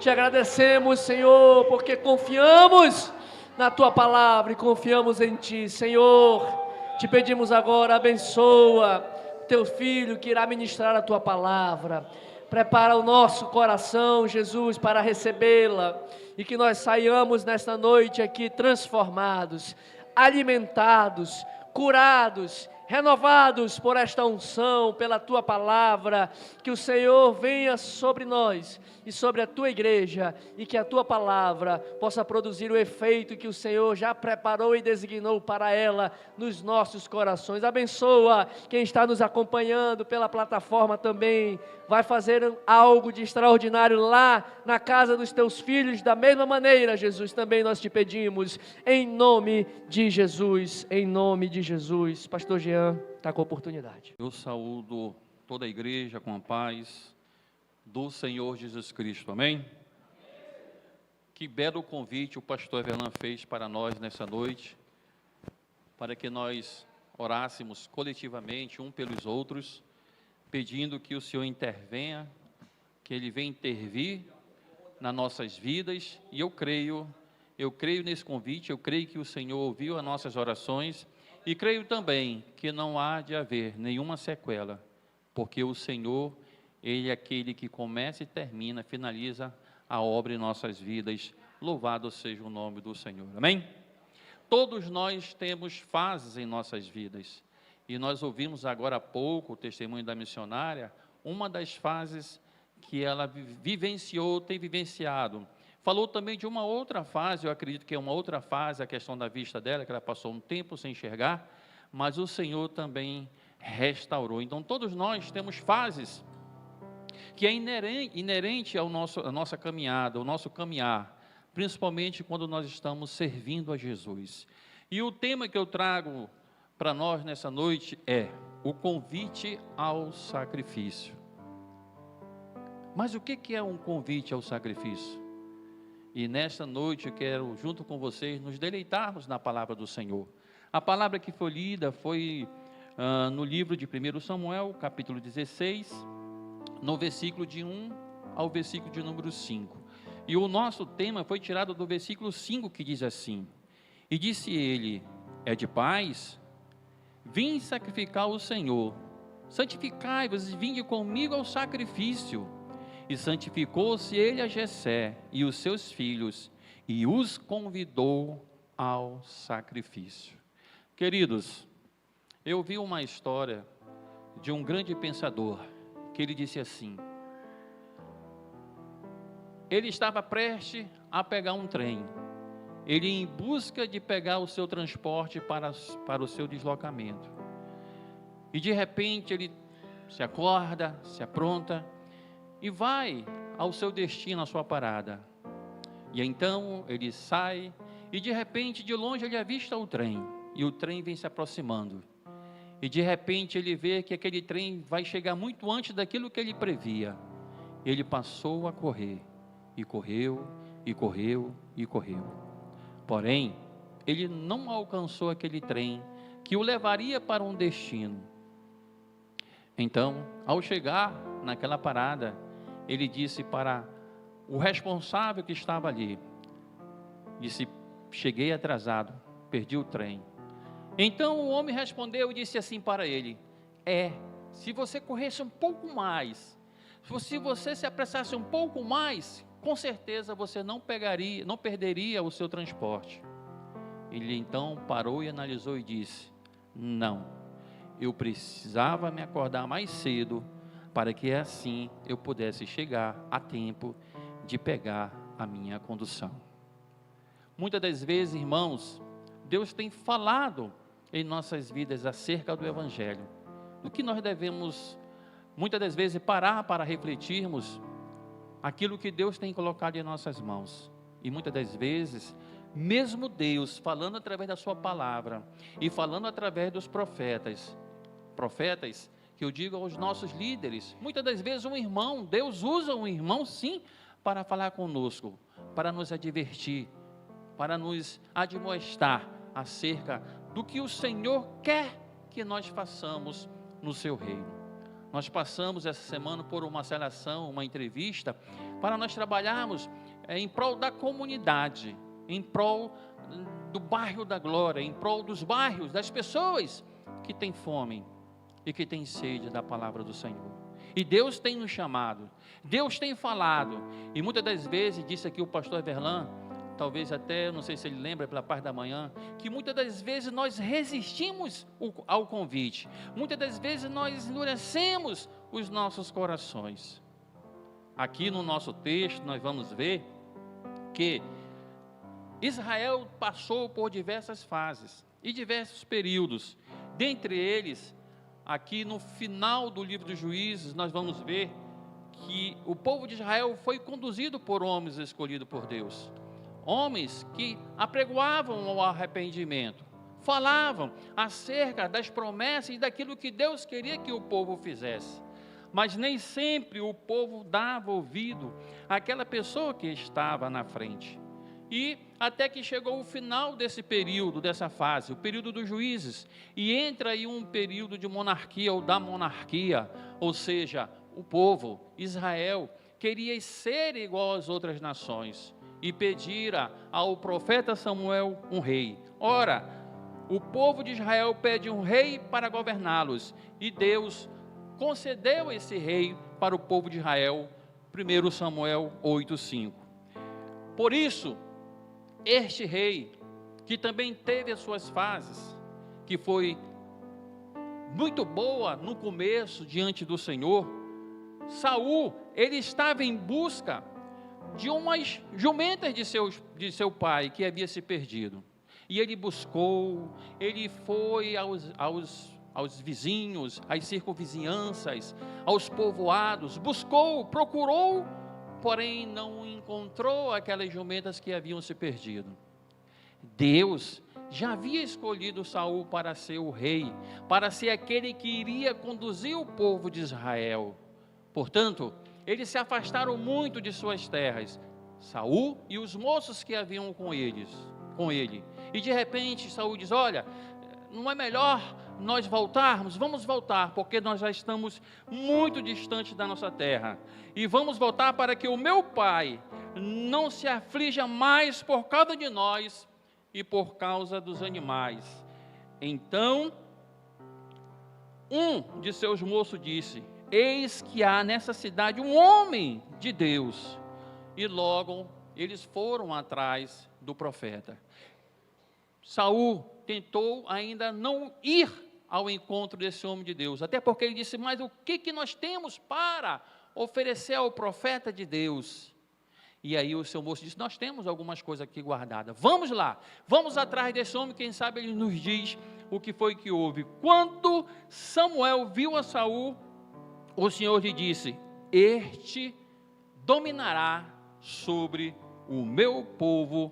Te agradecemos, Senhor, porque confiamos na Tua palavra e confiamos em Ti, Senhor. Te pedimos agora, abençoa Teu Filho que irá ministrar a Tua palavra. Prepara o nosso coração, Jesus, para recebê-la e que nós saiamos nesta noite aqui transformados, alimentados, curados, renovados por esta unção, pela Tua palavra. Que o Senhor venha sobre nós e sobre a Tua igreja, e que a Tua palavra possa produzir o efeito que o Senhor já preparou e designou para ela nos nossos corações. Abençoa quem está nos acompanhando pela plataforma também. Vai fazer algo de extraordinário lá na casa dos Teus filhos, da mesma maneira, Jesus, também nós te pedimos, em nome de Jesus, em nome de Jesus. Pastor Jean, está com a oportunidade. Eu saúdo toda a igreja com a paz do Senhor Jesus Cristo, amém? Que belo convite o pastor Everlan fez para nós nessa noite, para que nós orássemos coletivamente um pelos outros, pedindo que o Senhor intervenha, que Ele venha intervir nas nossas vidas, e eu creio nesse convite, eu creio que o Senhor ouviu as nossas orações, e creio também que não há de haver nenhuma sequela, porque o Senhor, Ele é aquele que começa e termina, finaliza a obra em nossas vidas. Louvado seja o nome do Senhor, amém? Todos nós temos fases em nossas vidas, e nós ouvimos agora há pouco o testemunho da missionária, uma das fases que ela vivenciou, tem vivenciado. Falou também de uma outra fase, eu acredito que é uma outra fase, a questão da vista dela, que ela passou um tempo sem enxergar, mas o Senhor também restaurou. Então todos nós temos fases que é inerente à nossa caminhada, ao nosso caminhar, principalmente quando nós estamos servindo a Jesus. E o tema que eu trago para nós nessa noite é o convite ao sacrifício. Mas o que é um convite ao sacrifício? E nesta noite eu quero, junto com vocês, nos deleitarmos na palavra do Senhor. A palavra que foi lida foi no livro de 1 Samuel, capítulo 16, no versículo de 1 ao versículo de número 5. E o nosso tema foi tirado do versículo 5, que diz assim: E disse ele, é de paz? Vim sacrificar o Senhor, santificai-vos e vinde comigo ao sacrifício. E santificou-se ele a Jessé e os seus filhos, e os convidou ao sacrifício. Queridos, eu vi uma história de um grande pensador, que ele disse assim: ele estava prestes a pegar um trem, ele em busca de pegar o seu transporte para o seu deslocamento, e de repente ele se acorda, se apronta, e vai ao seu destino, à sua parada. E então ele sai, e de repente, de longe, ele avista o trem, e o trem vem se aproximando. E de repente ele vê que aquele trem vai chegar muito antes daquilo que ele previa. Ele passou a correr, e correu, e correu, e correu. Porém, ele não alcançou aquele trem que o levaria para um destino. Então, ao chegar naquela parada, ele disse para o responsável que estava ali, disse: cheguei atrasado, perdi o trem. Então o homem respondeu e disse assim para ele: se você corresse um pouco mais, se você se apressasse um pouco mais, com certeza você não perderia o seu transporte. Ele então parou e analisou e disse: não, eu precisava me acordar mais cedo, para que assim eu pudesse chegar a tempo de pegar a minha condução. Muitas das vezes, irmãos, Deus tem falado em nossas vidas acerca do Evangelho, do que nós devemos, muitas das vezes, parar para refletirmos aquilo que Deus tem colocado em nossas mãos. E muitas das vezes, mesmo Deus falando através da sua palavra e falando através dos profetas, que eu digo aos nossos líderes, muitas das vezes um irmão, Deus usa um irmão sim, para falar conosco, para nos advertir, para nos admoestar acerca do que o Senhor quer que nós façamos no seu reino. Nós passamos essa semana por uma celebração, uma entrevista para nós trabalharmos em prol da comunidade, em prol do bairro da Glória, em prol dos bairros, das pessoas que têm fome e que têm sede da palavra do Senhor. E Deus tem nos chamado, Deus tem falado, e muitas das vezes, disse aqui o pastor Verlan, talvez até, não sei se ele lembra pela parte da manhã, que muitas das vezes nós resistimos ao convite, muitas das vezes nós endurecemos os nossos corações. Aqui no nosso texto nós vamos ver que Israel passou por diversas fases e diversos períodos. Dentre eles, aqui no final do livro dos Juízes, nós vamos ver que o povo de Israel foi conduzido por homens escolhidos por Deus. Homens que apregoavam o arrependimento, falavam acerca das promessas e daquilo que Deus queria que o povo fizesse. Mas nem sempre o povo dava ouvido àquela pessoa que estava na frente. E até que chegou o final desse período, dessa fase, o período dos juízes, e entra aí um período de monarquia ou da monarquia, ou seja, o povo, Israel, queria ser igual às outras nações, e pedira ao profeta Samuel um rei. Ora, o povo de Israel pede um rei para governá-los, e Deus concedeu esse rei para o povo de Israel, 1 Samuel 8:5. Por isso, este rei, que também teve as suas fases, que foi muito boa no começo diante do Senhor, Saul, ele estava em busca de umas jumentas de seu pai, que havia se perdido. E ele buscou, ele foi aos vizinhos, às circunvizinhanças, aos povoados, buscou, procurou, porém não encontrou aquelas jumentas que haviam se perdido. Deus já havia escolhido Saul para ser o rei, para ser aquele que iria conduzir o povo de Israel. Portanto, eles se afastaram muito de suas terras, Saul e os moços que haviam com ele. E de repente Saul diz: olha, não é melhor nós voltarmos? Vamos voltar, porque nós já estamos muito distantes da nossa terra. E vamos voltar para que o meu pai não se aflija mais por causa de nós e por causa dos animais. Então, um de seus moços disse: eis que há nessa cidade um homem de Deus. E logo eles foram atrás do profeta. Saul tentou ainda não ir ao encontro desse homem de Deus, até porque ele disse: mas o que nós temos para oferecer ao profeta de Deus? E aí o seu moço disse: nós temos algumas coisas aqui guardadas, vamos lá, vamos atrás desse homem, quem sabe ele nos diz o que foi que houve. Quando Samuel viu a Saul, o Senhor lhe disse: este dominará sobre o meu povo.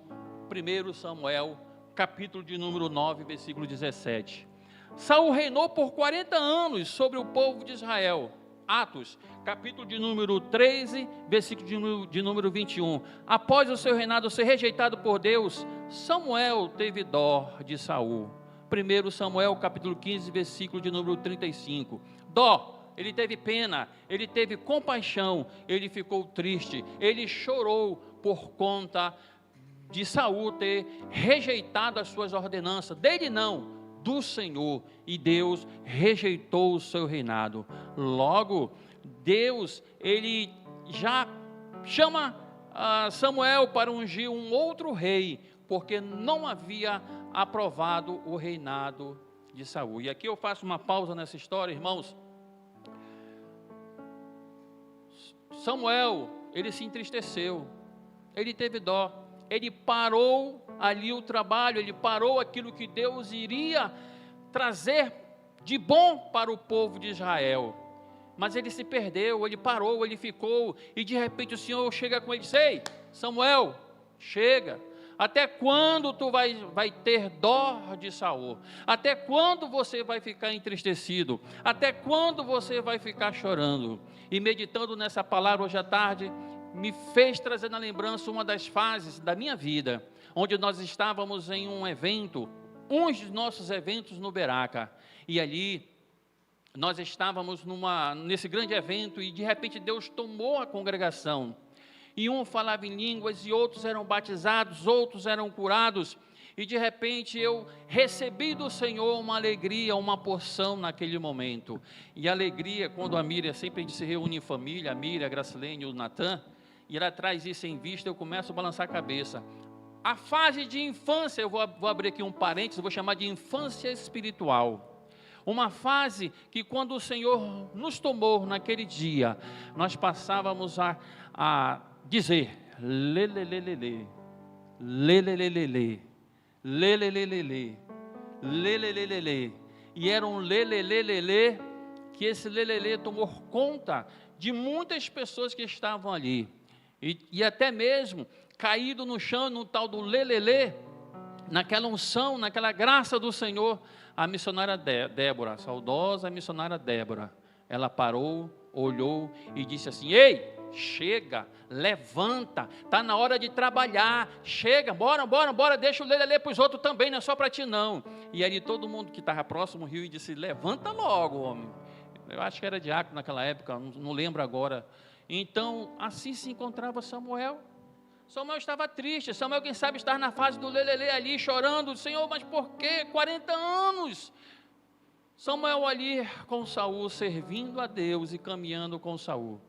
1 Samuel, capítulo de número 9, versículo 17. Saul reinou por 40 anos sobre o povo de Israel. Atos, capítulo de número 13, versículo de número 21. Após o seu reinado ser rejeitado por Deus, Samuel teve dó de Saul. 1 Samuel, capítulo 15, versículo de número 35. Dó. Ele teve pena, ele teve compaixão, ele ficou triste, ele chorou por conta de Saul ter rejeitado as suas ordenanças, dele não, do Senhor, e Deus rejeitou o seu reinado. Logo, Deus, ele já chama Samuel para ungir um outro rei, porque não havia aprovado o reinado de Saul. E aqui eu faço uma pausa nessa história, irmãos. Samuel, ele se entristeceu, ele teve dó, ele parou ali o trabalho, ele parou aquilo que Deus iria trazer de bom para o povo de Israel, mas ele se perdeu, ele parou, ele ficou, e de repente o Senhor chega com ele e diz: ei, Samuel, chega. Até quando tu vai ter dó de Saul? Até quando você vai ficar entristecido? Até quando você vai ficar chorando? E meditando nessa palavra hoje à tarde, me fez trazer na lembrança uma das fases da minha vida, onde nós estávamos em um evento, um dos nossos eventos no Beraca, e ali nós estávamos nesse grande evento, e de repente Deus tomou a congregação. e um falava em línguas, e outros eram batizados, outros eram curados, e de repente eu recebi do Senhor uma alegria, uma porção naquele momento. E a alegria, quando a Miriam, sempre a gente se reúne em família, a Miriam, a Gracilene e o Natan, e ela traz isso em vista, eu começo a balançar a cabeça. A fase de infância, eu vou abrir aqui um parênteses, vou chamar de infância espiritual. Uma fase que quando o Senhor nos tomou naquele dia, nós passávamos a dizer, lelelelele, lelelelele, lelelelele, lelelelele, e era um lelelelele, que esse lelele tomou conta de muitas pessoas que estavam ali, e até mesmo caído no chão, no tal do lelele, naquela unção, naquela graça do Senhor, a missionária Débora, a saudosa missionária Débora, ela parou, olhou e disse assim, ei, chega, levanta, está na hora de trabalhar, chega, bora, deixa o lelele para os outros também, não é só para ti não. E aí todo mundo que estava próximo riu e disse, levanta logo, homem. Eu acho que era diácono naquela época, não lembro agora. Então, assim se encontrava Samuel. Samuel estava triste, Samuel, quem sabe, estar na fase do lelele ali, chorando, Senhor, mas por quê? 40 anos. Samuel ali com Saul, servindo a Deus e caminhando com Saul.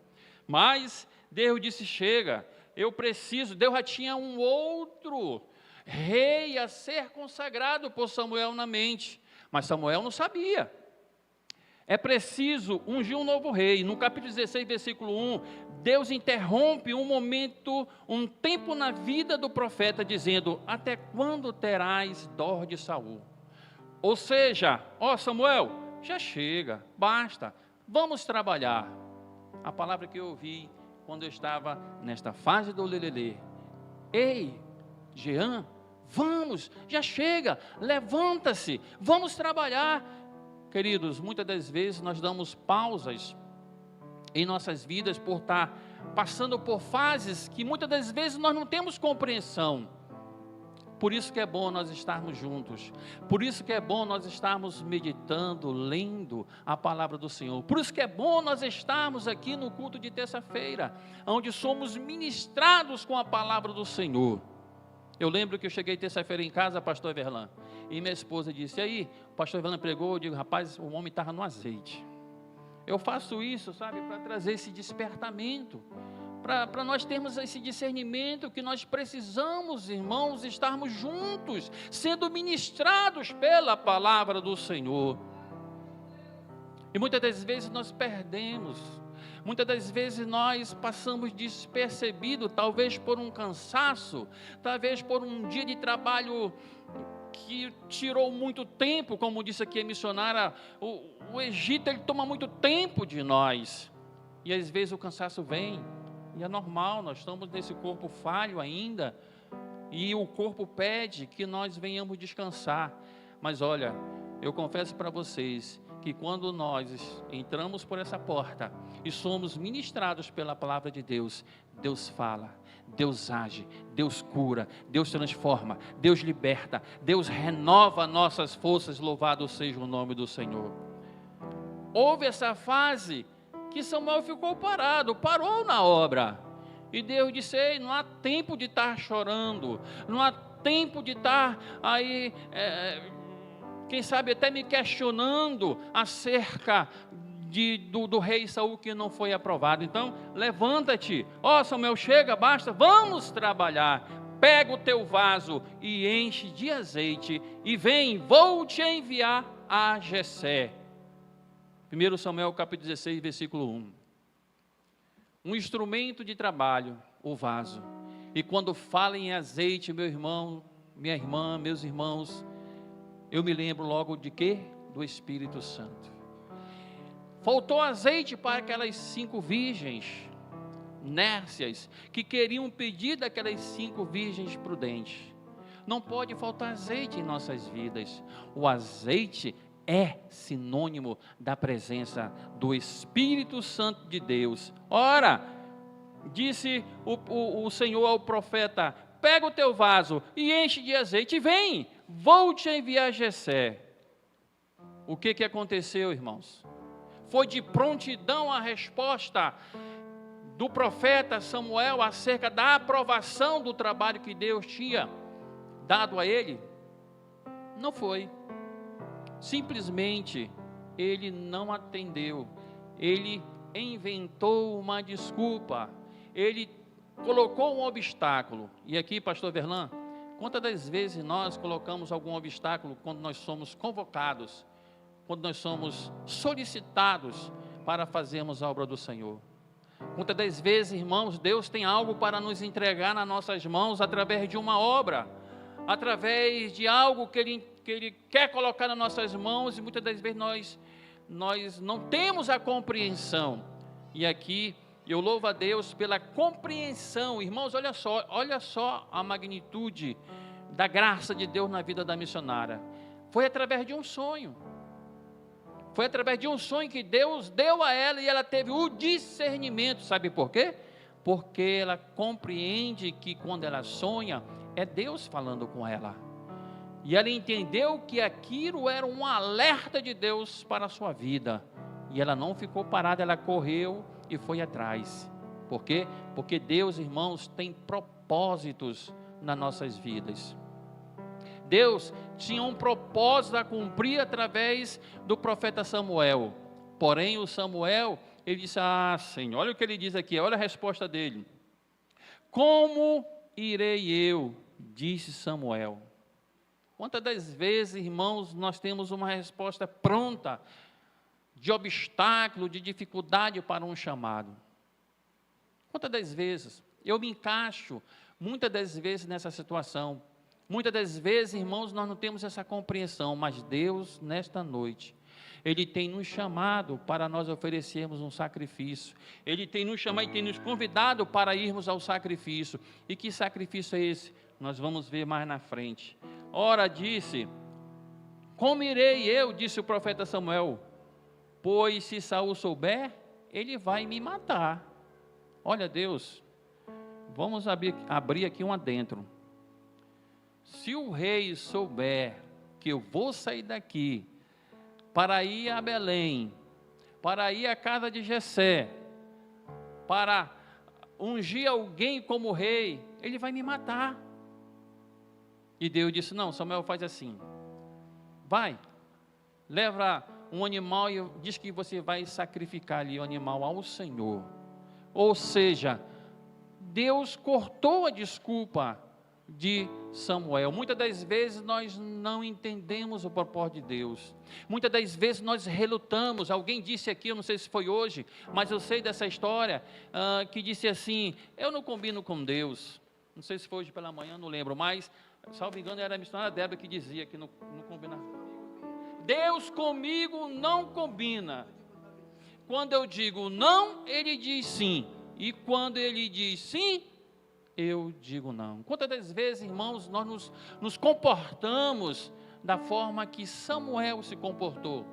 Mas Deus disse, chega, eu preciso, Deus já tinha um outro rei a ser consagrado por Samuel na mente, mas Samuel não sabia. É preciso ungir um novo rei. No capítulo 16, versículo 1, Deus interrompe um momento, um tempo na vida do profeta, dizendo, até quando terás dó de Saul? Ou seja, Samuel, já chega, basta, vamos trabalhar. A palavra que eu ouvi quando eu estava nesta fase do lelele, ei, Jean, vamos, já chega, levanta-se, vamos trabalhar. Queridos, muitas das vezes nós damos pausas em nossas vidas por estar passando por fases que muitas das vezes nós não temos compreensão. Por isso que é bom nós estarmos juntos, por isso que é bom nós estarmos meditando, lendo a palavra do Senhor, por isso que é bom nós estarmos aqui no culto de terça-feira, onde somos ministrados com a palavra do Senhor. Eu lembro que eu cheguei terça-feira em casa, pastor Everlan, e minha esposa disse, e aí, o pastor Everlan pregou, eu digo, rapaz, o homem estava no azeite. Eu faço isso, sabe, para trazer esse despertamento, para nós termos esse discernimento que nós precisamos, irmãos, estarmos juntos, sendo ministrados pela palavra do Senhor. E muitas das vezes nós perdemos, muitas das vezes nós passamos despercebido, talvez por um cansaço, talvez por um dia de trabalho que tirou muito tempo, como disse aqui a missionária, o Egito, ele toma muito tempo de nós, e às vezes o cansaço vem, e é normal, nós estamos nesse corpo falho ainda, e o corpo pede que nós venhamos descansar, mas olha, eu confesso para vocês, que quando nós entramos por essa porta, e somos ministrados pela palavra de Deus, Deus fala, Deus age, Deus cura, Deus transforma, Deus liberta, Deus renova nossas forças, louvado seja o nome do Senhor. Houve essa fase que Samuel ficou parado, parou na obra, e Deus disse, ei, não há tempo de estar chorando, não há tempo de estar aí, quem sabe até me questionando acerca do rei Saul que não foi aprovado. Então, levanta-te, Samuel, chega, basta, vamos trabalhar, pega o teu vaso e enche de azeite, e vem, vou te enviar a Jessé. 1 Samuel capítulo 16, versículo 1. Um instrumento de trabalho, o vaso, e quando fala em azeite, meu irmão, minha irmã, meus irmãos, eu me lembro logo de quê? Do Espírito Santo. Faltou azeite para aquelas 5 virgens nércias, que queriam pedir daquelas 5 virgens prudentes. Não pode faltar azeite em nossas vidas. O azeite é sinônimo da presença do Espírito Santo de Deus. Ora, disse o Senhor ao profeta, pega o teu vaso e enche de azeite e vem, vou te enviar Jessé. O que aconteceu, irmãos? Foi de prontidão a resposta do profeta Samuel acerca da aprovação do trabalho que Deus tinha dado a ele? Não foi. Simplesmente ele não atendeu. Ele inventou uma desculpa. Ele colocou um obstáculo. E aqui, pastor Verlan, quantas das vezes nós colocamos algum obstáculo quando nós somos convocados, quando nós somos solicitados para fazermos a obra do Senhor? Muitas das vezes, irmãos, Deus tem algo para nos entregar nas nossas mãos através de uma obra, através de algo que Ele quer colocar nas nossas mãos, e muitas das vezes nós não temos a compreensão. E aqui eu louvo a Deus pela compreensão. Irmãos, olha só a magnitude da graça de Deus na vida da missionária. Foi através de um sonho. Foi através de um sonho que Deus deu a ela, e ela teve o discernimento. Sabe por quê? Porque ela compreende que quando ela sonha, é Deus falando com ela. E ela entendeu que aquilo era um alerta de Deus para a sua vida. E ela não ficou parada, ela correu e foi atrás. Por quê? Porque Deus, irmãos, tem propósitos nas nossas vidas. Deus tinha um propósito a cumprir através do profeta Samuel. Porém, o Samuel, ele disse: Senhor, olha o que ele diz aqui, olha a resposta dele. Como irei eu? Disse Samuel. Quantas das vezes, irmãos, nós temos uma resposta pronta, de obstáculo, de dificuldade para um chamado? Quantas das vezes eu me encaixo, muitas das vezes, nessa situação? Muitas das vezes, irmãos, nós não temos essa compreensão, mas Deus, nesta noite, Ele tem nos chamado para nós oferecermos um sacrifício. Ele tem nos chamado e tem nos convidado para irmos ao sacrifício. E que sacrifício é esse? Nós vamos ver mais na frente. Ora, disse: como irei eu, disse o profeta Samuel, pois se Saul souber, ele vai me matar. Olha, Deus, vamos abrir aqui um adentro. Se o rei souber que eu vou sair daqui para ir a Belém, para ir à casa de Jessé, para ungir alguém como rei, ele vai me matar. E Deus disse: não, Samuel, faz assim, vai, leva um animal e diz que você vai sacrificar ali o animal ao Senhor. Ou seja, Deus cortou a desculpa de Samuel. Muitas das vezes nós não entendemos o propósito de Deus. Muitas das vezes nós relutamos. Alguém disse aqui, eu não sei se foi hoje, mas eu sei dessa história, que disse assim: eu não combino com Deus. Não sei se foi hoje pela manhã, não lembro, mas, salvo engano, era a missionária Débora que dizia que não combina. Deus comigo não combina. Quando eu digo não, Ele diz sim. E quando Ele diz sim, eu digo não. Quantas das vezes, irmãos, nós nos comportamos da forma que Samuel se comportou?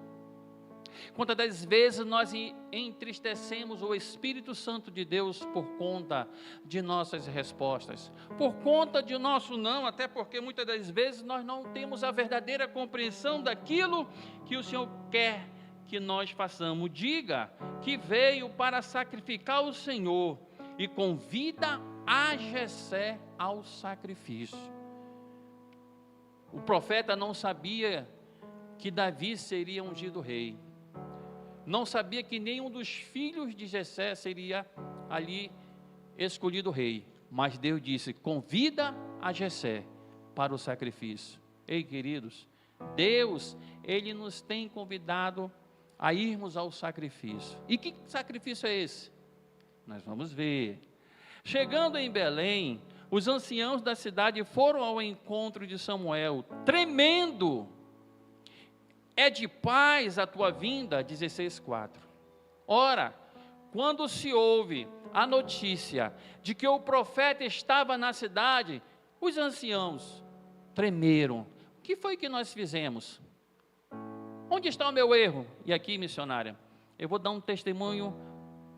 Quantas das vezes nós entristecemos o Espírito Santo de Deus por conta de nossas respostas, por conta de nosso não, até porque muitas das vezes nós não temos a verdadeira compreensão daquilo que o Senhor quer que nós façamos. Diga que veio para sacrificar o Senhor e convida a Jessé ao sacrifício. O profeta não sabia que Davi seria ungido rei. Não sabia que nenhum dos filhos de Jessé seria ali escolhido rei. Mas Deus disse: convida a Jessé para o sacrifício. Ei, queridos, Deus, Ele nos tem convidado a irmos ao sacrifício. E que sacrifício é esse? Nós vamos ver. Chegando em Belém, os anciãos da cidade foram ao encontro de Samuel, tremendo. É de paz a tua vinda? 16:4. Ora, quando se ouve a notícia de que o profeta estava na cidade, os anciãos tremeram. O que foi que nós fizemos? Onde está o meu erro? E aqui, missionária, eu vou dar um testemunho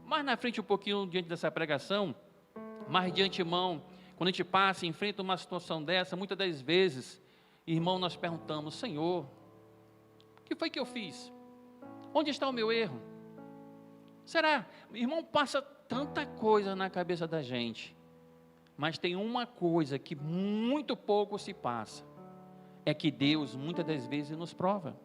mais na frente um pouquinho diante dessa pregação, mas de antemão, quando a gente passa e enfrenta uma situação dessa, muitas das vezes, irmão, nós perguntamos: Senhor, o que foi que eu fiz? Onde está o meu erro? Será? Irmão, passa tanta coisa na cabeça da gente, mas tem uma coisa que muito pouco se passa, é que Deus muitas das vezes nos prova,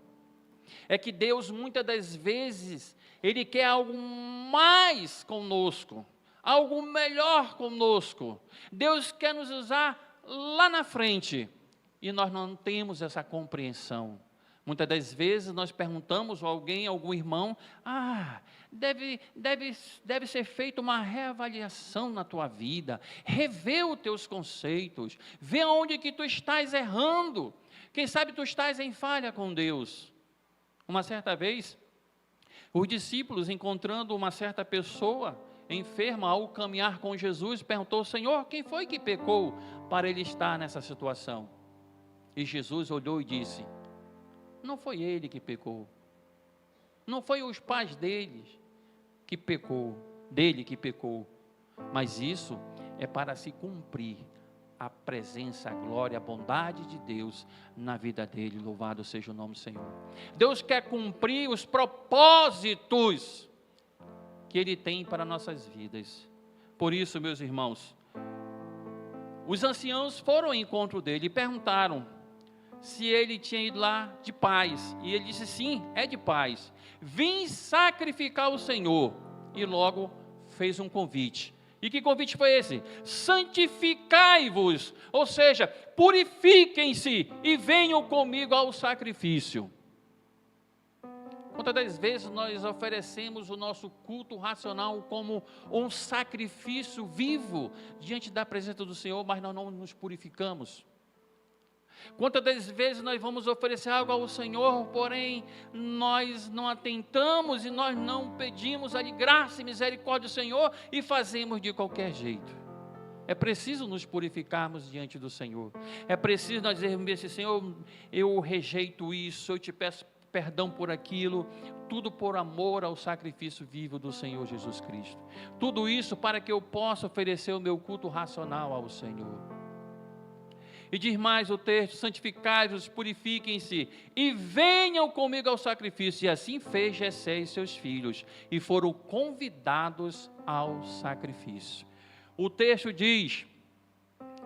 é que Deus muitas das vezes, Ele quer algo mais conosco, algo melhor conosco. Deus quer nos usar lá na frente, e nós não temos essa compreensão. Muitas das vezes nós perguntamos a alguém, a algum irmão, deve ser feita uma reavaliação na tua vida, rever os teus conceitos, ver onde que tu estás errando, quem sabe tu estás em falha com Deus. Uma certa vez, os discípulos, encontrando uma certa pessoa enferma ao caminhar com Jesus, perguntou: Senhor, quem foi que pecou para ele estar nessa situação? E Jesus olhou e disse: não foi ele que pecou, não foi os pais dele que pecou, mas isso é para se cumprir a presença, a glória, a bondade de Deus na vida dele. Louvado seja o nome do Senhor. Deus quer cumprir os propósitos que Ele tem para nossas vidas. Por isso, meus irmãos, os anciãos foram ao encontro dele e perguntaram se ele tinha ido lá de paz, e ele disse: sim, é de paz, vim sacrificar o Senhor. E logo fez um convite. E que convite foi esse? Santificai-vos, ou seja, purifiquem-se e venham comigo ao sacrifício. Quantas das vezes nós oferecemos o nosso culto racional como um sacrifício vivo diante da presença do Senhor, mas nós não nos purificamos? Quantas das vezes nós vamos oferecer algo ao Senhor, porém nós não atentamos e nós não pedimos ali graça e misericórdia do Senhor e fazemos de qualquer jeito? É preciso nos purificarmos diante do Senhor. É preciso nós dizermos assim: Senhor, eu rejeito isso, eu te peço perdão por aquilo, tudo por amor ao sacrifício vivo do Senhor Jesus Cristo. Tudo isso para que eu possa oferecer o meu culto racional ao Senhor. E diz mais o texto: santificai-vos, purifiquem-se e venham comigo ao sacrifício. E assim fez Jessé e seus filhos, e foram convidados ao sacrifício. O texto diz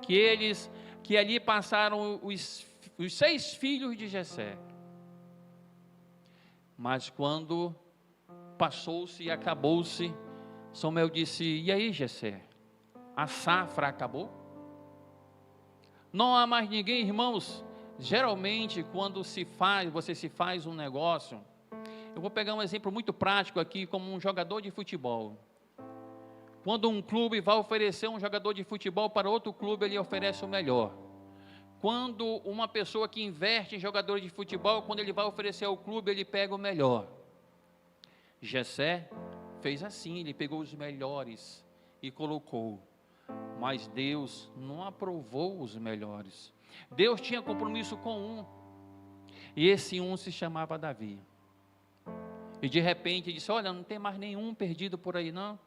que ali passaram os 6 filhos de Jessé. Mas quando passou-se e acabou-se, Samuel disse: e aí, Jessé, a safra acabou? Não há mais ninguém, irmãos. Geralmente, quando você se faz um negócio, eu vou pegar um exemplo muito prático aqui, como um jogador de futebol. Quando um clube vai oferecer um jogador de futebol para outro clube, ele oferece o melhor. Quando uma pessoa que investe em jogadores de futebol, quando ele vai oferecer ao clube, ele pega o melhor. Jessé fez assim, ele pegou os melhores e colocou. Mas Deus não aprovou os melhores. Deus tinha compromisso com um, e esse um se chamava Davi. E de repente disse: olha, não tem mais nenhum perdido por aí não?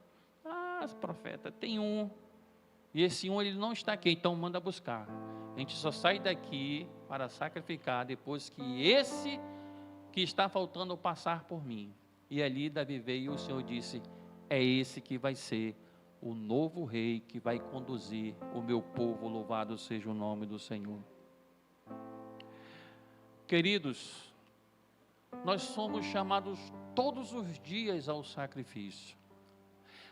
Profeta, tem um, e esse um ele não está aqui, então manda buscar. A gente só sai daqui para sacrificar depois que esse que está faltando passar por mim. E ali Davi veio e o Senhor disse: é esse que vai ser o novo rei que vai conduzir o meu povo. Louvado seja o nome do Senhor. Queridos, nós somos chamados todos os dias ao sacrifício.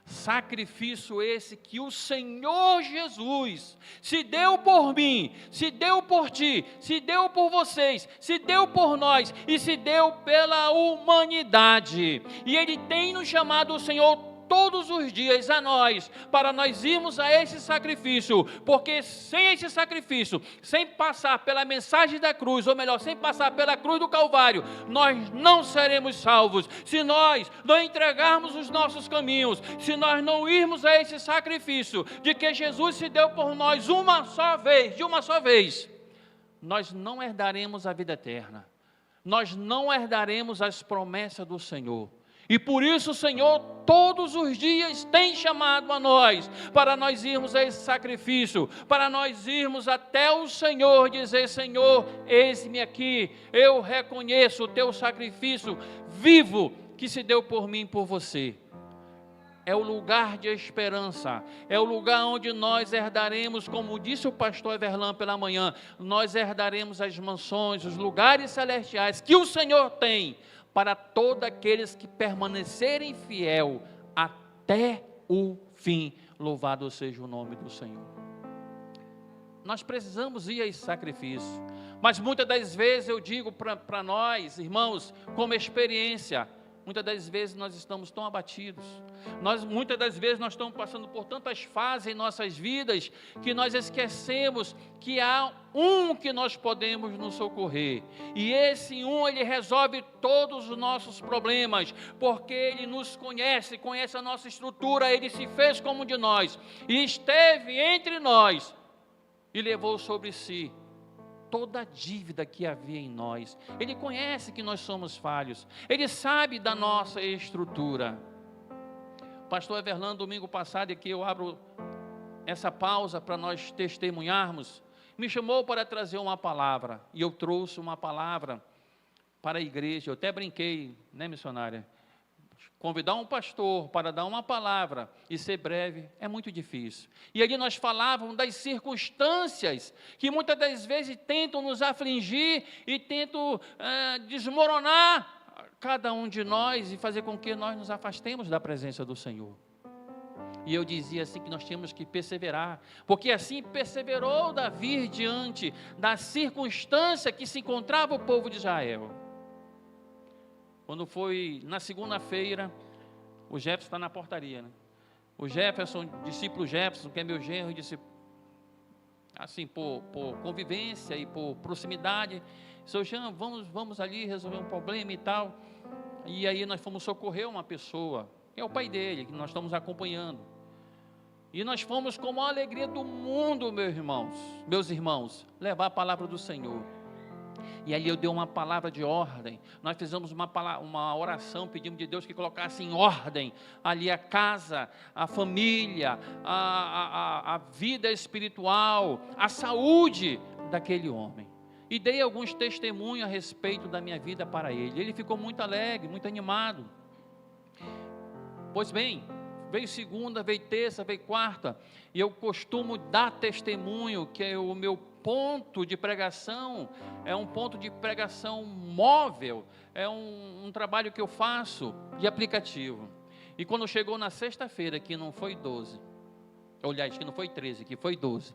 Sacrifício esse que o Senhor Jesus se deu por mim, se deu por ti, se deu por vocês, se deu por nós e se deu pela humanidade. E Ele tem nos chamado, o Senhor, todos os dias a nós, para nós irmos a esse sacrifício, porque sem esse sacrifício, sem passar pela mensagem da cruz, ou melhor, sem passar pela cruz do Calvário, nós não seremos salvos. Se nós não entregarmos os nossos caminhos, se nós não irmos a esse sacrifício, de que Jesus se deu por nós de uma só vez, nós não herdaremos a vida eterna, nós não herdaremos as promessas do Senhor. E por isso o Senhor todos os dias tem chamado a nós, para nós irmos a esse sacrifício, para nós irmos até o Senhor, dizer: Senhor, eis-me aqui, eu reconheço o teu sacrifício vivo, que se deu por mim e por você. é o lugar de esperança, é o lugar onde nós herdaremos, como disse o pastor Everlan pela manhã, nós herdaremos as mansões, os lugares celestiais que o Senhor tem para todos aqueles que permanecerem fiel até o fim. Louvado seja o nome do Senhor. Nós precisamos ir a esse sacrifício, mas muitas das vezes eu digo para nós, irmãos, como experiência, muitas das vezes nós estamos tão abatidos, muitas das vezes nós estamos passando por tantas fases em nossas vidas, que nós esquecemos que há um que nós podemos nos socorrer, e esse um, ele resolve todos os nossos problemas, porque ele nos conhece, conhece a nossa estrutura, ele se fez como de nós, e esteve entre nós, e levou sobre si toda a dívida que havia em nós. Ele conhece que nós somos falhos, ele sabe da nossa estrutura. Pastor Everlan, domingo passado, aqui eu abro essa pausa para nós testemunharmos, me chamou para trazer uma palavra, e eu trouxe uma palavra para a igreja. Eu até brinquei, né, missionária? Convidar um pastor para dar uma palavra e ser breve é muito difícil. E ali nós falávamos das circunstâncias que muitas das vezes tentam nos afligir e tentam desmoronar cada um de nós e fazer com que nós nos afastemos da presença do Senhor. E eu dizia assim que nós tínhamos que perseverar, porque assim perseverou Davi diante da circunstância que se encontrava o povo de Israel. Quando foi na segunda-feira, o Jefferson está na portaria, né? O Jefferson, discípulo Jefferson, que é meu genro, disse, assim, por convivência e por proximidade, seu Jean, vamos ali resolver um problema e tal. E aí nós fomos socorrer uma pessoa, que é o pai dele, que nós estamos acompanhando. E nós fomos com a alegria do mundo, meus irmãos, levar a palavra do Senhor. E ali eu dei uma palavra de ordem, nós fizemos uma oração, pedimos de Deus que colocasse em ordem ali a casa, a família, a vida espiritual, a saúde daquele homem. E dei alguns testemunhos a respeito da minha vida para ele. Ele ficou muito alegre, muito animado. Pois bem, veio segunda, veio terça, veio quarta, e eu costumo dar testemunho, que é o meu ponto de pregação, é um ponto de pregação móvel, é um trabalho que eu faço de aplicativo. E quando chegou na sexta-feira, que não foi 12, aliás, que não foi 13, que foi 12,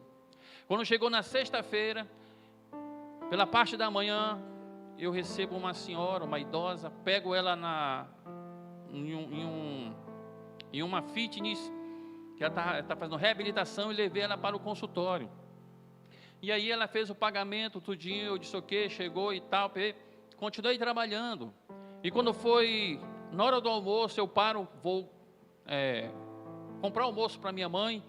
quando chegou na sexta-feira, pela parte da manhã, eu recebo uma senhora, uma idosa, pego ela em uma fitness, que ela está fazendo reabilitação, e levei ela para o consultório. E aí ela fez o pagamento, tudinho, eu disse ok, chegou e tal, continuei trabalhando. E quando foi na hora do almoço, eu vou comprar almoço para minha mãe.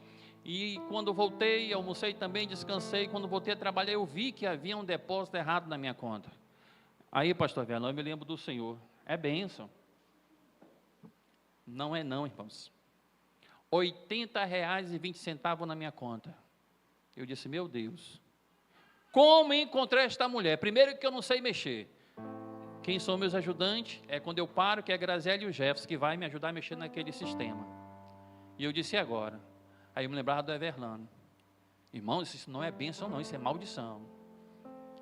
E quando voltei, almocei também, descansei. Quando voltei a trabalhar, eu vi que havia um depósito errado na minha conta. Aí, pastor Vernon, eu me lembro do Senhor. É bênção. Não é não, irmãos. R$ 80,20 na minha conta. Eu disse, meu Deus, como encontrei esta mulher? Primeiro que eu não sei mexer. Quem são meus ajudantes? É quando eu paro, que é a Graziela e o Jefferson, que vai me ajudar a mexer naquele sistema. E eu disse, e agora? Aí eu me lembrava do Everlano. Irmãos, isso não é bênção não, isso é maldição.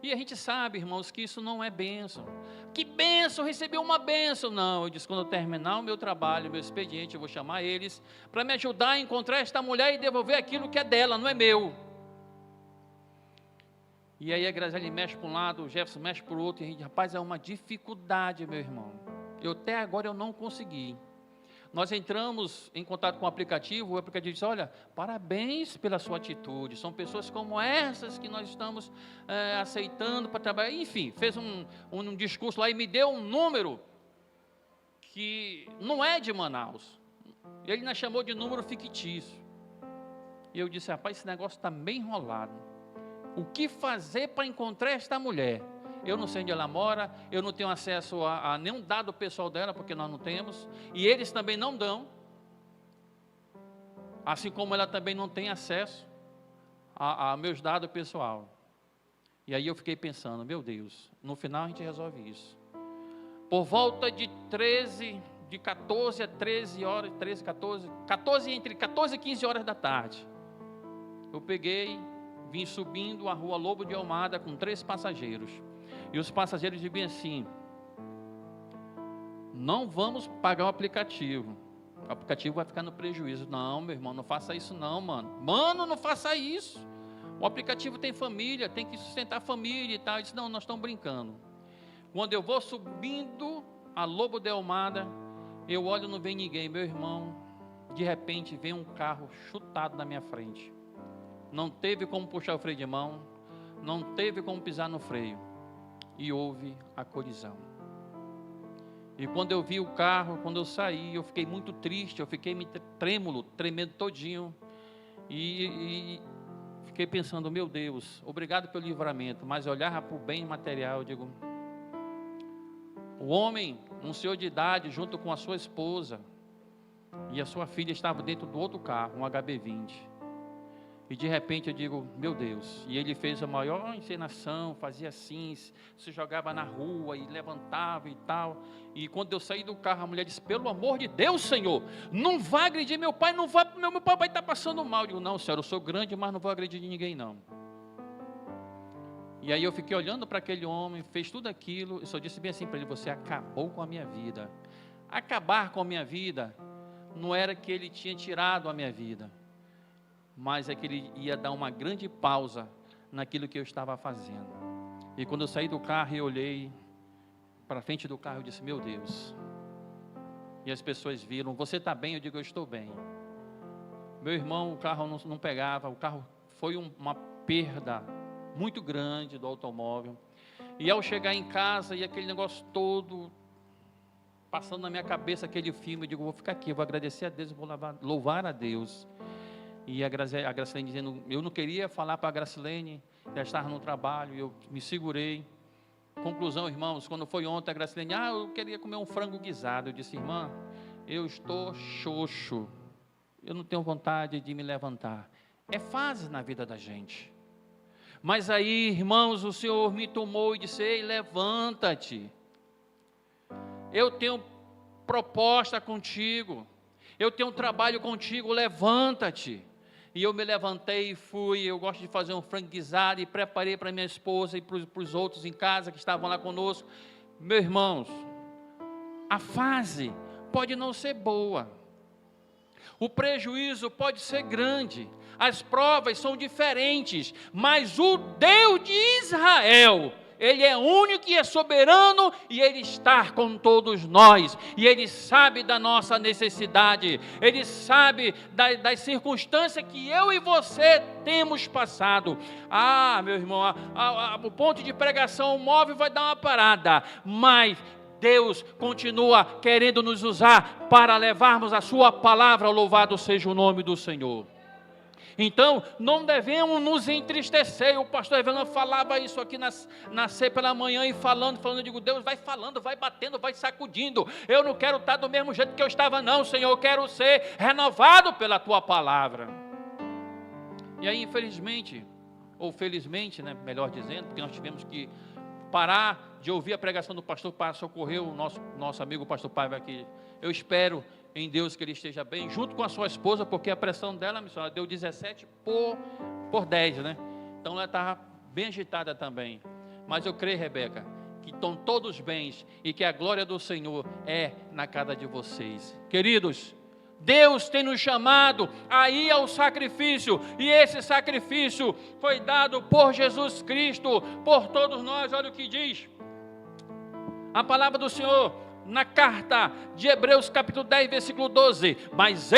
E a gente sabe, irmãos, que isso não é bênção. Que bênção, receber uma bênção. Não, eu disse, quando eu terminar o meu trabalho, o meu expediente, eu vou chamar eles para me ajudar a encontrar esta mulher e devolver aquilo que é dela, não é meu. E aí a Graziela mexe para um lado, o Jefferson mexe para o outro, e a gente, rapaz, é uma dificuldade, meu irmão. Até agora eu não consegui. Nós entramos em contato com o aplicativo disse, olha, parabéns pela sua atitude, são pessoas como essas que nós estamos aceitando para trabalhar. Enfim, fez um discurso lá e me deu um número que não é de Manaus. Ele ainda chamou de número fictício. E eu disse, rapaz, esse negócio está bem enrolado. O que fazer para encontrar esta mulher? Eu não sei onde ela mora, eu não tenho acesso a nenhum dado pessoal dela, porque nós não temos, e eles também não dão, assim como ela também não tem acesso a meus dados pessoal. E aí eu fiquei pensando, meu Deus, no final a gente resolve isso. Por volta de de 14 a 13 horas, 14 entre 14 e 15 horas da tarde. Eu peguei, vim subindo a rua Lobo de Almada com 3 passageiros. E os passageiros diziam assim: não vamos pagar o aplicativo vai ficar no prejuízo. Não, meu irmão, não faça isso não, mano. Mano, não faça isso. O aplicativo tem família, tem que sustentar a família e tal. Eu disse: não, nós estamos brincando. Quando eu vou subindo a Lobo de Almada, eu olho, não vem ninguém, meu irmão. De repente vem um carro chutado na minha frente. Não teve como puxar o freio de mão, não teve como pisar no freio. E houve a colisão. E quando eu vi o carro, quando eu saí, eu fiquei muito triste, eu fiquei tremendo todinho. E fiquei pensando: meu Deus, obrigado pelo livramento. Mas eu olhava para o bem material, eu digo: o homem, um senhor de idade, junto com a sua esposa e a sua filha, estavam dentro do outro carro, um HB20. E de repente eu digo: meu Deus. E ele fez a maior encenação, fazia assim, se jogava na rua e levantava e tal. E quando eu saí do carro, a mulher disse: pelo amor de Deus, Senhor, não vá agredir meu pai, não vá, meu pai vai estar passando mal. Eu digo: não, senhora, eu sou grande, mas não vou agredir ninguém não. E aí eu fiquei olhando para aquele homem, fez tudo aquilo. Eu só disse bem assim para ele: você acabou com a minha vida. Acabar com a minha vida não era que ele tinha tirado a minha vida, mas é que ele ia dar uma grande pausa naquilo que eu estava fazendo. E quando eu saí do carro e olhei para frente do carro, eu disse: meu Deus. E as pessoas viram: você está bem? Eu digo: eu estou bem. Meu irmão, o carro não pegava, o carro foi uma perda muito grande do automóvel. E ao chegar em casa, e aquele negócio todo passando na minha cabeça, aquele filme, eu digo: vou ficar aqui, eu vou agradecer a Deus, eu vou louvar a Deus. E a Gracilene dizendo: eu não queria falar para a Gracilene, já estava no trabalho, eu me segurei. Conclusão, irmãos, quando foi ontem, a Gracilene: eu queria comer um frango guisado. Eu disse: irmã, eu estou xoxo, eu não tenho vontade de me levantar. É fase na vida da gente. Mas aí, irmãos, o Senhor me tomou e disse: ei, levanta-te. Eu tenho proposta contigo, eu tenho um trabalho contigo, levanta-te. E eu me levantei e fui. Eu gosto de fazer um frango guisado e preparei para minha esposa e para os outros em casa que estavam lá conosco. Meus irmãos, a fase pode não ser boa, o prejuízo pode ser grande, as provas são diferentes, mas o Deus de Israel, Ele é único e é soberano, e Ele está com todos nós, e Ele sabe da nossa necessidade, Ele sabe das circunstâncias que eu e você temos passado. Meu irmão, o ponto de pregação móvel vai dar uma parada, mas Deus continua querendo nos usar para levarmos a sua palavra. Louvado seja o nome do Senhor. Então, não devemos nos entristecer. O pastor Evelano falava isso aqui na C pela manhã, e falando, eu digo: Deus, vai falando, vai batendo, vai sacudindo. Eu não quero estar do mesmo jeito que eu estava não, Senhor, eu quero ser renovado pela Tua palavra. E aí, infelizmente, ou felizmente, né, melhor dizendo, porque nós tivemos que parar de ouvir a pregação do pastor para socorrer o nosso amigo pastor Paiva aqui. Eu espero em Deus que ele esteja bem, junto com a sua esposa, porque a pressão dela, ela deu 17 por 10, né? Então ela estava bem agitada também. Mas eu creio, Rebeca, que estão todos bens e que a glória do Senhor é na casa de vocês. Queridos, Deus tem nos chamado a ir ao sacrifício, e esse sacrifício foi dado por Jesus Cristo, por todos nós. Olha o que diz a palavra do Senhor na carta de Hebreus capítulo 10, versículo 12, mas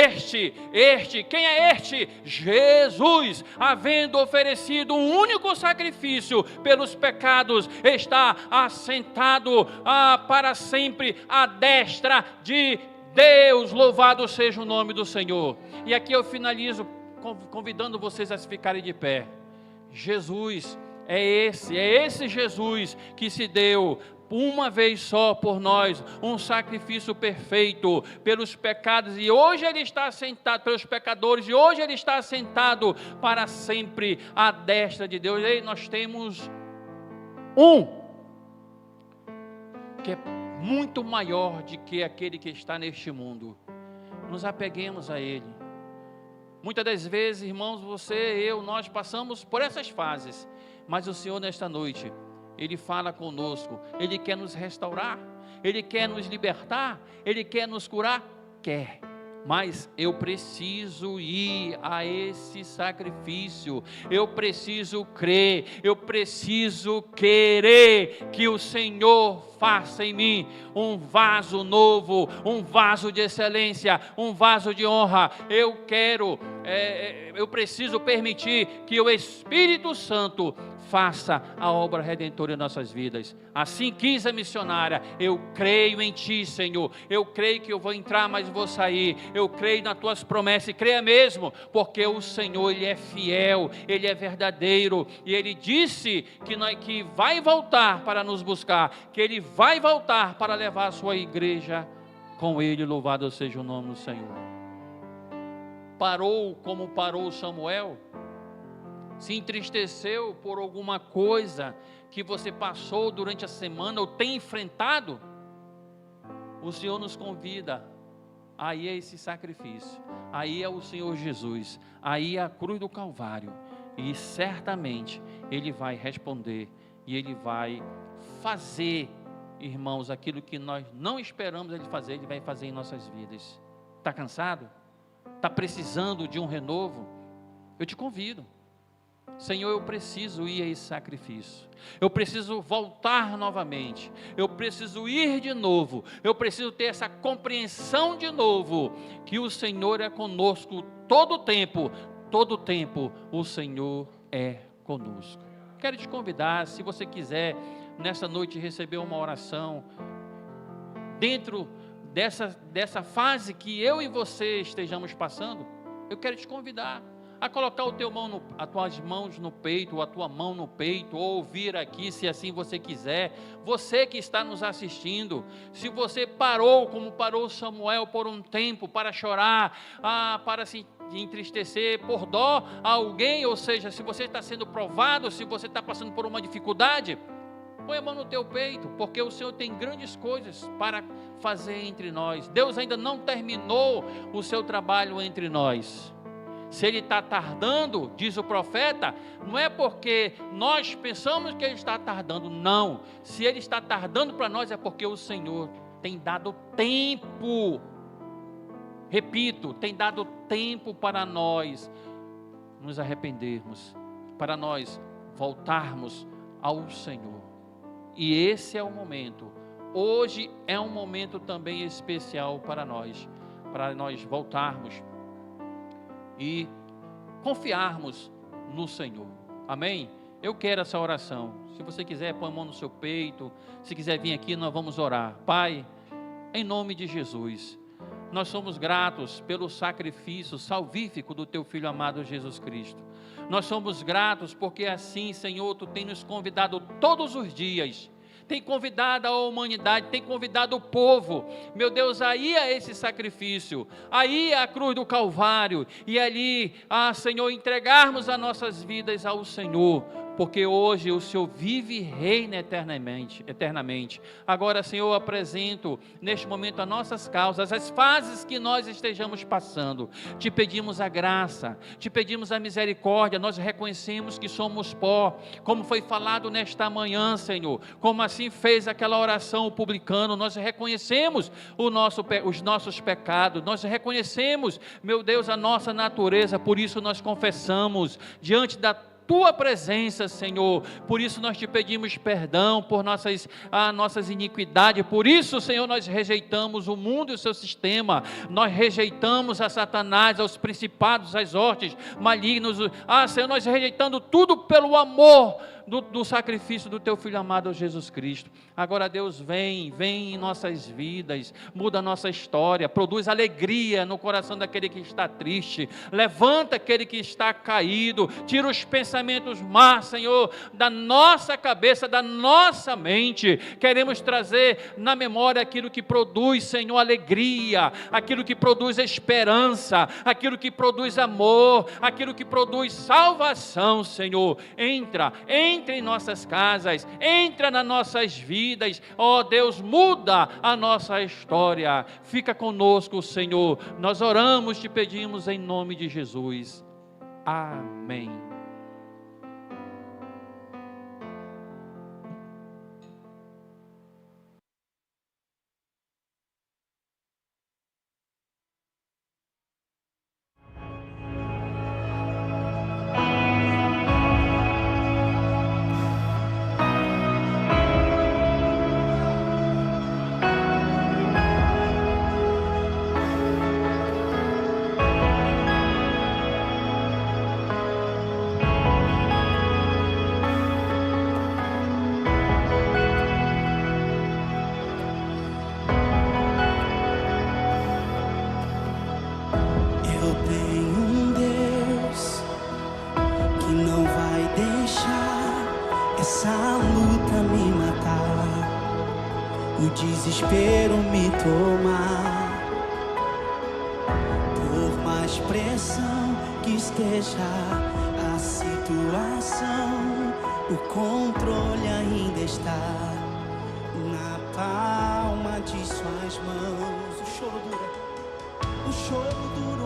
quem é este? Jesus, havendo oferecido um único sacrifício pelos pecados, está assentado para sempre à destra de Deus. Louvado seja o nome do Senhor. E aqui eu finalizo convidando vocês a ficarem de pé. Jesus é esse Jesus que se deu uma vez só por nós, um sacrifício perfeito pelos pecados, e hoje Ele está assentado pelos pecadores, e hoje Ele está assentado para sempre à destra de Deus. E nós temos um que é muito maior do que aquele que está neste mundo. Nos apeguemos a Ele. Muitas das vezes, irmãos, você, eu, nós passamos por essas fases, mas o Senhor nesta noite, Ele fala conosco, Ele quer nos restaurar, Ele quer nos libertar, Ele quer nos curar, quer. Mas eu preciso ir a esse sacrifício, eu preciso crer, eu preciso querer que o Senhor faça em mim um vaso novo, um vaso de excelência, um vaso de honra. Eu preciso permitir que o Espírito Santo faça a obra redentora em nossas vidas. Assim quis a missionária: eu creio em Ti, Senhor, eu creio que eu vou entrar, mas vou sair, eu creio nas Tuas promessas, e creia mesmo, porque o Senhor, Ele é fiel, Ele é verdadeiro, e Ele disse que vai voltar para nos buscar, que Ele vai voltar para levar a sua igreja com Ele. Louvado seja o nome do Senhor. Parou como parou Samuel? Se entristeceu por alguma coisa que você passou durante a semana ou tem enfrentado? O Senhor nos convida aí a esse sacrifício, aí é o Senhor Jesus, aí é a cruz do Calvário, e certamente Ele vai responder e Ele vai fazer, irmãos, aquilo que nós não esperamos Ele fazer, Ele vai fazer em nossas vidas. Está cansado? Está precisando de um renovo? Eu te convido. Senhor, eu preciso ir a esse sacrifício, eu preciso voltar novamente, eu preciso ir de novo, eu preciso ter essa compreensão de novo, que o Senhor é conosco todo o tempo o Senhor é conosco. Quero te convidar, se você quiser, nessa noite receber uma oração, dentro dessa fase que eu e você estejamos passando, eu quero te convidar a colocar as tuas mãos no peito, ou a tua mão no peito, ou ouvir aqui, se assim você quiser. Você que está nos assistindo, se você parou, como parou Samuel por um tempo, para chorar, para se entristecer por dó a alguém, ou seja, se você está sendo provado, se você está passando por uma dificuldade, põe a mão no teu peito, porque o Senhor tem grandes coisas para fazer entre nós. Deus ainda não terminou o seu trabalho entre nós. Se Ele está tardando, diz o profeta, não é porque nós pensamos que Ele está tardando, não. Se Ele está tardando para nós, é porque o Senhor tem dado tempo. Repito, tem dado tempo para nós nos arrependermos, para nós voltarmos ao Senhor. E esse é o momento. Hoje é um momento também especial para nós voltarmos e confiarmos no Senhor. Amém? Eu quero essa oração. Se você quiser, põe a mão no seu peito. Se quiser vir aqui, nós vamos orar. Pai, em nome de Jesus, nós somos gratos pelo sacrifício salvífico do Teu Filho amado Jesus Cristo. Nós somos gratos porque assim, Senhor, Tu tem nos convidado todos os dias, tem convidado a humanidade, tem convidado o povo, meu Deus, aí a esse sacrifício, aí a cruz do Calvário, e ali, Senhor, entregarmos as nossas vidas ao Senhor, porque hoje o Senhor vive e reina eternamente. Agora, Senhor, eu apresento neste momento as nossas causas, as fases que nós estejamos passando. Te pedimos a graça, te pedimos a misericórdia. Nós reconhecemos que somos pó, como foi falado nesta manhã, Senhor, como assim fez aquela oração o publicano. Nós reconhecemos os nossos pecados, nós reconhecemos, meu Deus, a nossa natureza. Por isso nós confessamos diante da Tua presença, Senhor. Por isso nós te pedimos perdão por nossas iniquidades. Por isso, Senhor, nós rejeitamos o mundo e o seu sistema. Nós rejeitamos a Satanás, aos principados, às hostes malignos. Senhor, nós rejeitando tudo pelo amor do sacrifício do Teu Filho amado Jesus Cristo. Agora, Deus, vem em nossas vidas, muda a nossa história, produz alegria no coração daquele que está triste, levanta aquele que está caído, tira os pensamentos más, Senhor, da nossa cabeça, da nossa mente. Queremos trazer na memória aquilo que produz, Senhor, alegria, aquilo que produz esperança, aquilo que produz amor, aquilo que produz salvação, Senhor. Entra em entre em nossas casas, entra nas nossas vidas, ó Deus, muda a nossa história, fica conosco, Senhor, nós oramos, te pedimos em nome de Jesus, amém. O desespero me tomar. Por mais pressão que esteja a situação, o controle ainda está na palma de suas mãos. O choro dura